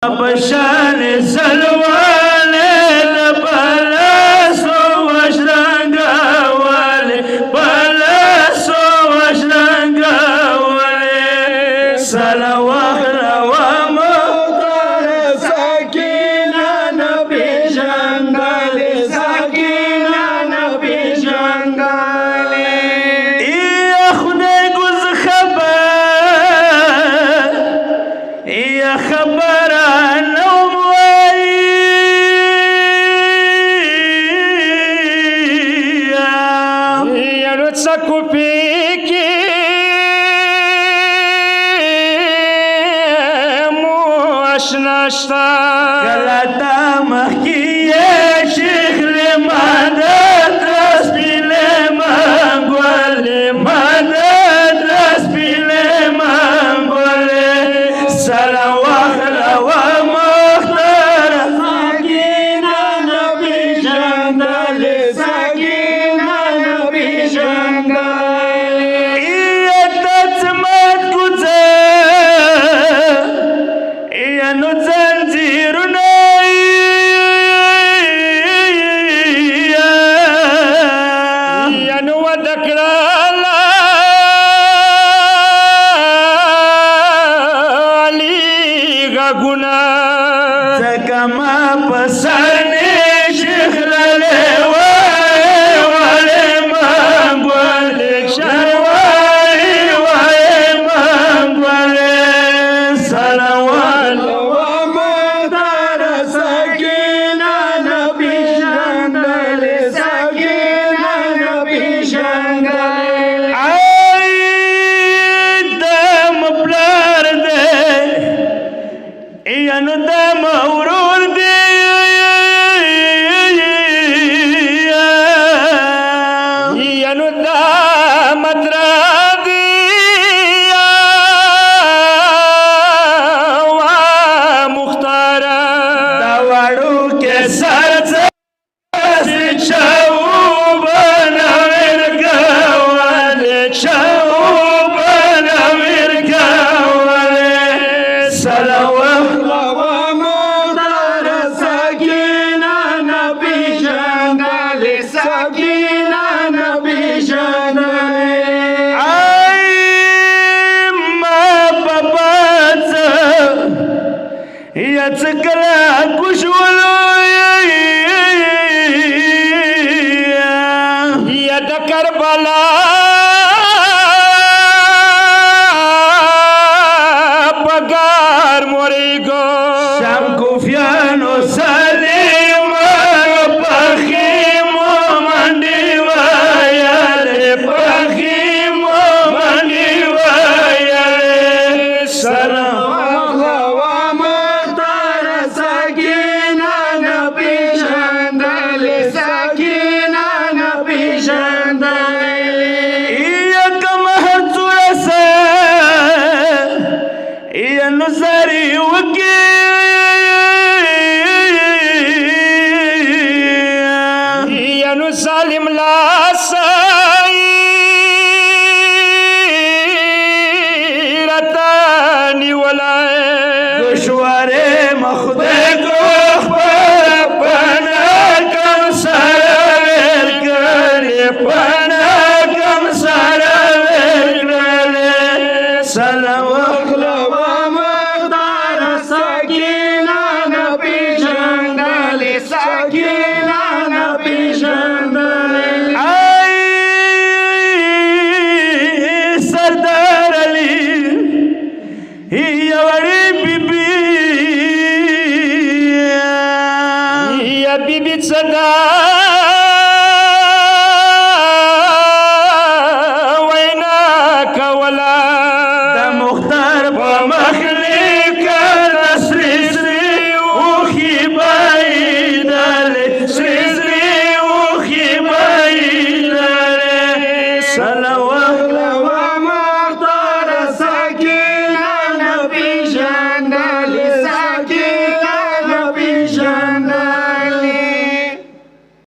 بشان سلواله د پلاسو وشرنګاواله پلاسو وشرنګاواله صلوات و مختار سکینه نبی جنگاله سکینه نبی جنگاله یا خدای ګوز خبر یا خبر Kupiki mu aşnaşta Galata mahkiye şehre madad rasbile mangole madad rasbile mangole Salavahla wa muhtar Sakina nabi jandale Sakina nabi jandale Zakama pasane shikhlale wale mangwale shawai wale mangwale salawat wa madara sakina nabi jandale sakina nabi jandale ay dam plar de yanu dam urur de yanu dam adradi wa mukhtara dawadu ke sarz chauban virgawale chauban virgawale salawat Sakina nabi jandale ay ma papaza ya tsakala kushwalo